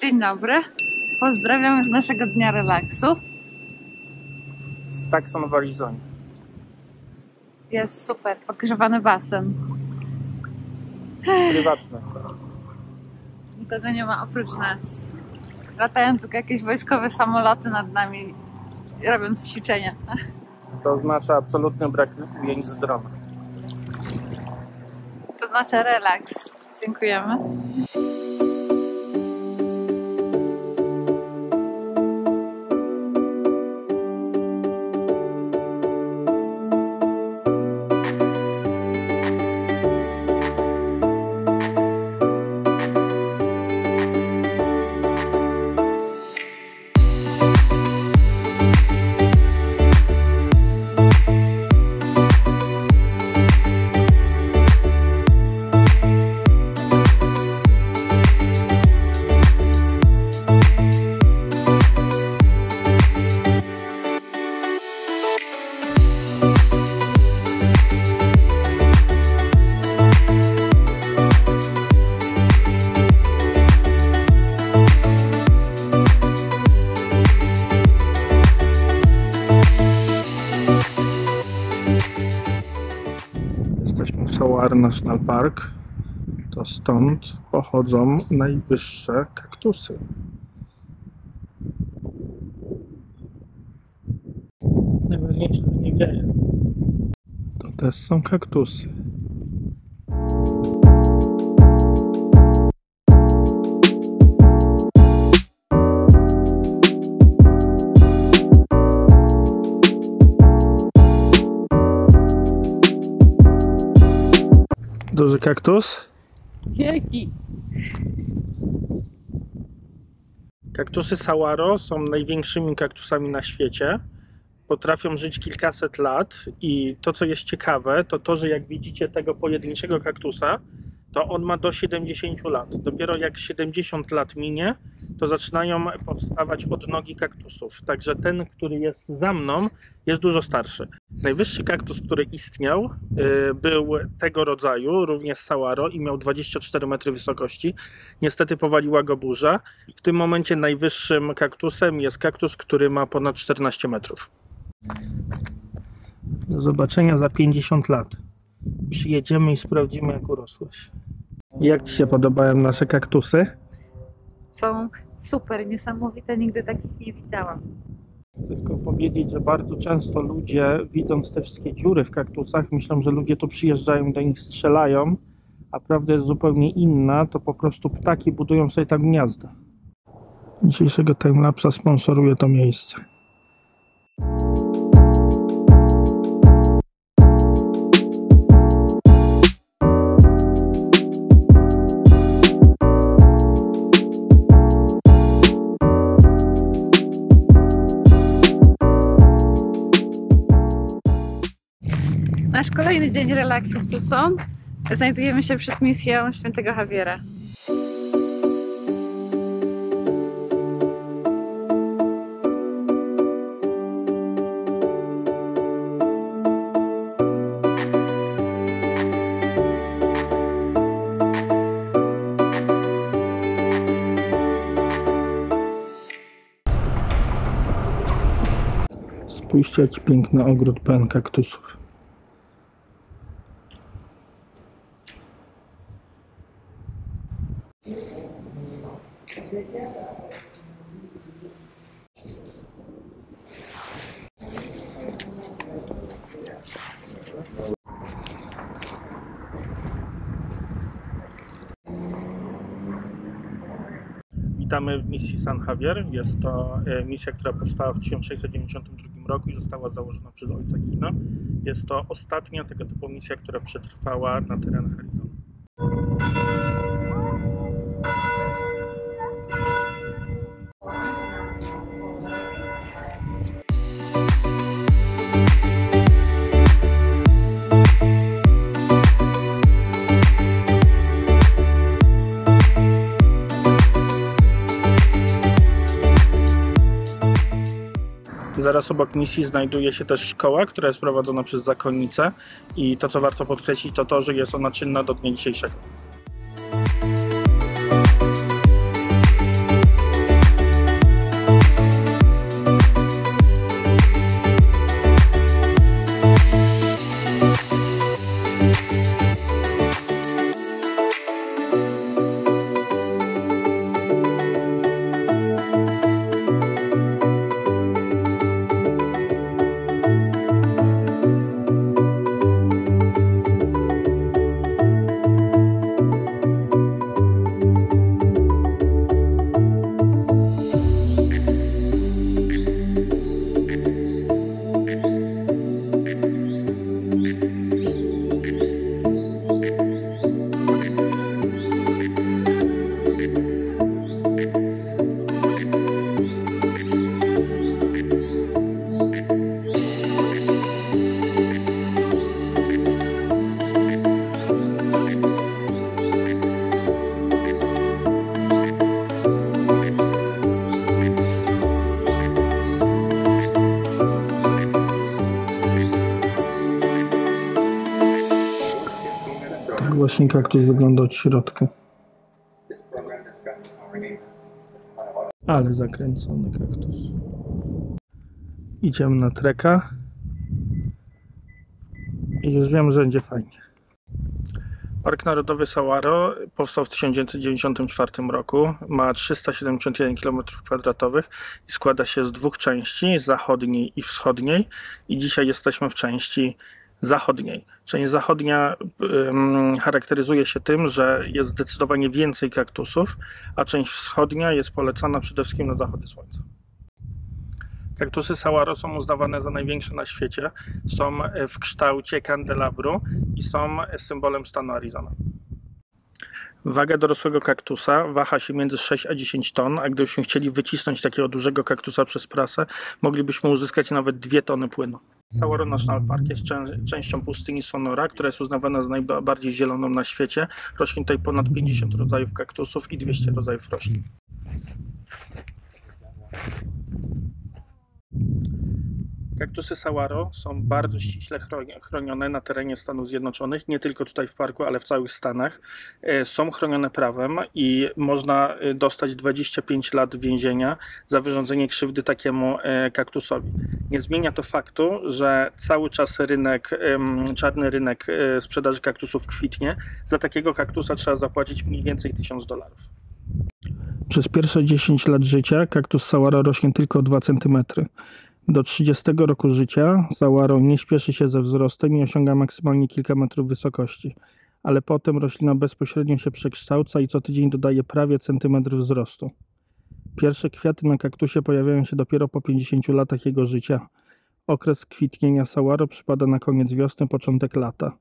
Dzień dobry. Pozdrawiam z naszego dnia relaksu. Z Tucson w Arizonie. Jest super, podgrzewany basen. Prywatny. Nikogo nie ma oprócz nas. Latają tylko jakieś wojskowe samoloty nad nami, robiąc ćwiczenia. To oznacza absolutny brak ujęć z drona. To znaczy relaks. Dziękujemy. Jesteśmy w Saguaro National Park. To stąd pochodzą najwyższe kaktusy. Najważniejsze, że nie wieje. To też są kaktusy. Duży kaktus? Wielki. Kaktusy Saguaro są największymi kaktusami na świecie. Potrafią żyć kilkaset lat i to, co jest ciekawe, to to, że jak widzicie tego pojedynczego kaktusa, to on ma do 70 lat. Dopiero jak 70 lat minie, to zaczynają powstawać odnogi kaktusów. Także ten, który jest za mną, jest dużo starszy. Najwyższy kaktus, który istniał, był tego rodzaju, również Saguaro, i miał 24 metry wysokości. Niestety powaliła go burza. W tym momencie najwyższym kaktusem jest kaktus, który ma ponad 14 metrów. Do zobaczenia za 50 lat. Przyjedziemy i sprawdzimy, jak urosłeś. Jak Ci się podobają nasze kaktusy? Są super, niesamowite, nigdy takich nie widziałam. Chcę tylko powiedzieć, że bardzo często ludzie, widząc te wszystkie dziury w kaktusach, myślą, że ludzie tu przyjeżdżają i do nich strzelają, a prawda jest zupełnie inna, to po prostu ptaki budują sobie tam gniazda. Dzisiejszego timelapsa sponsoruje to miejsce. Nasz kolejny dzień relaksu w Tucson. Znajdujemy się przed misją Świętego Javiera. Spójrzcie, jaki piękny ogród pełen kaktusów. Witamy w misji San Javier. Jest to misja, która powstała w 1692 roku i została założona przez ojca Kino. Jest to ostatnia tego typu misja, która przetrwała na terenach Arizony. Zaraz obok misji znajduje się też szkoła, która jest prowadzona przez zakonnicę i to, co warto podkreślić, to to, że jest ona czynna do dnia dzisiejszego. właśnie kaktus wygląda od środka. Ale zakręcony kaktus. Idziemy na treka. I już wiem, że będzie fajnie. Park Narodowy Saguaro powstał w 1994 roku. Ma 371 km² i składa się z dwóch części, zachodniej i wschodniej. I dzisiaj jesteśmy w części zachodniej. Część zachodnia charakteryzuje się tym, że jest zdecydowanie więcej kaktusów, a część wschodnia jest polecana przede wszystkim na zachody słońca. Kaktusy Saguaro są uznawane za największe na świecie. Są w kształcie kandelabru i są symbolem stanu Arizona. Waga dorosłego kaktusa waha się między 6 a 10 ton, a gdybyśmy chcieli wycisnąć takiego dużego kaktusa przez prasę, moglibyśmy uzyskać nawet 2 tony płynu. Saguaro National Park jest częścią pustyni Sonora, która jest uznawana za najbardziej zieloną na świecie. Rośnie tutaj ponad 50 rodzajów kaktusów i 200 rodzajów roślin. Kaktusy Saguaro są bardzo ściśle chronione na terenie Stanów Zjednoczonych, nie tylko tutaj w parku, ale w całych Stanach. Są chronione prawem i można dostać 25 lat więzienia za wyrządzenie krzywdy takiemu kaktusowi. Nie zmienia to faktu, że cały czas czarny rynek sprzedaży kaktusów kwitnie. Za takiego kaktusa trzeba zapłacić mniej więcej $1000. Przez pierwsze 10 lat życia kaktus Saguaro rośnie tylko 2 cm. Do 30 roku życia Saguaro nie śpieszy się ze wzrostem i osiąga maksymalnie kilka metrów wysokości, ale potem roślina bezpośrednio się przekształca i co tydzień dodaje prawie centymetr wzrostu. Pierwsze kwiaty na kaktusie pojawiają się dopiero po 50 latach jego życia. Okres kwitnienia Saguaro przypada na koniec wiosny, początek lata.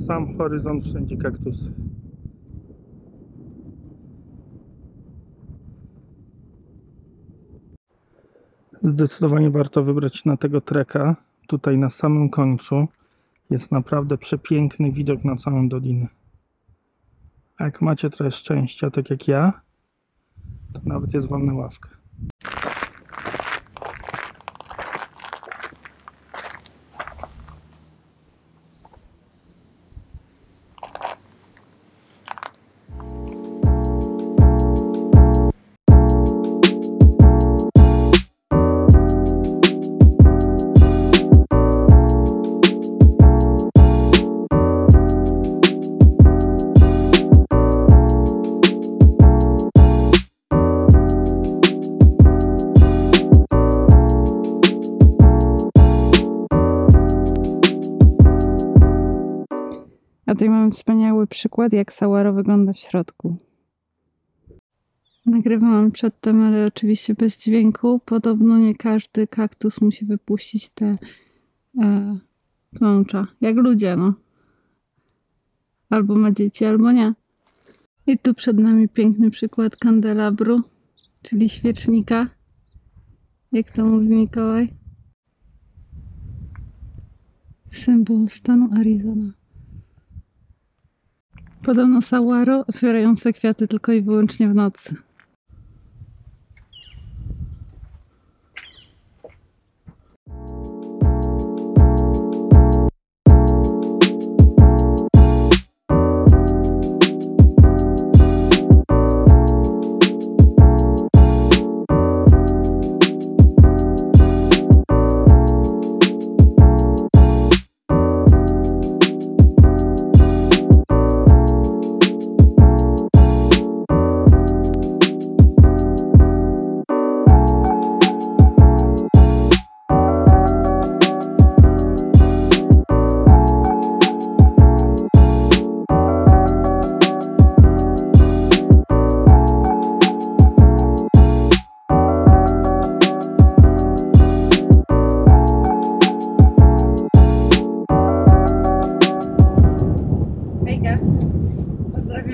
Sam horyzont, wszędzie kaktusy. Zdecydowanie warto wybrać się na tego treka. Tutaj na samym końcu jest naprawdę przepiękny widok na całą dolinę. A jak macie trochę szczęścia, tak jak ja, to nawet jest wolna ławka. A tutaj mamy wspaniały przykład, jak Saguaro wygląda w środku. Nagrywałam przedtem, ale oczywiście bez dźwięku. Podobno nie każdy kaktus musi wypuścić te klącza. Jak ludzie, no. Albo ma dzieci, albo nie. I tu przed nami piękny przykład kandelabru, czyli świecznika. Jak to mówi Mikołaj? Symbol stanu Arizona. Podobno Saguaro otwierające kwiaty tylko i wyłącznie w nocy.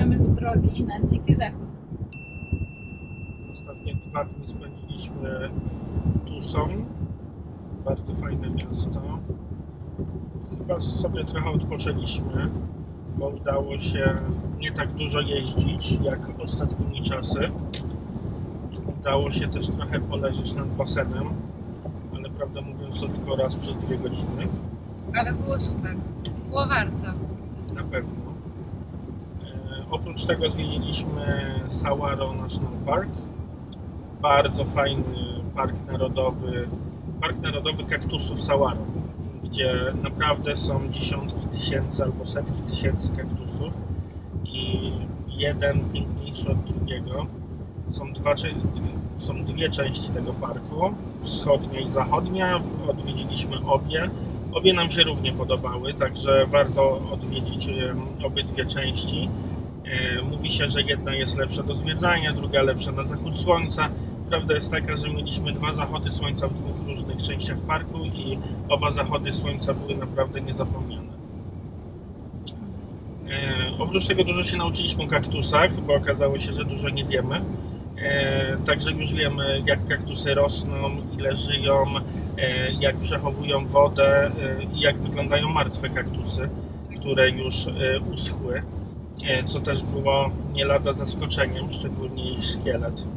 zjeżdżamy z drogi na Dziki Zachód. Ostatnie 2 dni spędziliśmy w Tucson. Bardzo fajne miasto. Chyba sobie trochę odpoczęliśmy, bo udało się nie tak dużo jeździć jak ostatnimi czasy. Udało się też trochę poleżeć nad basenem, ale prawdę mówiąc to tylko raz przez 2 godziny. Ale było super. Było warto. Na pewno. Oprócz tego zwiedziliśmy Saguaro National Park. Bardzo fajny park narodowy kaktusów Saguaro, gdzie naprawdę są dziesiątki tysięcy albo setki tysięcy kaktusów i jeden piękniejszy od drugiego. Są dwie części tego parku, wschodnia i zachodnia. Odwiedziliśmy obie. Obie nam się równie podobały, także warto odwiedzić obydwie części. Mówi się, że jedna jest lepsza do zwiedzania, druga lepsza na zachód słońca. Prawda jest taka, że mieliśmy 2 zachody słońca w 2 różnych częściach parku i oba zachody słońca były naprawdę niezapomniane. Oprócz tego dużo się nauczyliśmy o kaktusach, bo okazało się, że dużo nie wiemy. Także już wiemy, jak kaktusy rosną, ile żyją, jak przechowują wodę i jak wyglądają martwe kaktusy, które już uschły, co też było nie lada zaskoczeniem, szczególnie ich szkielet.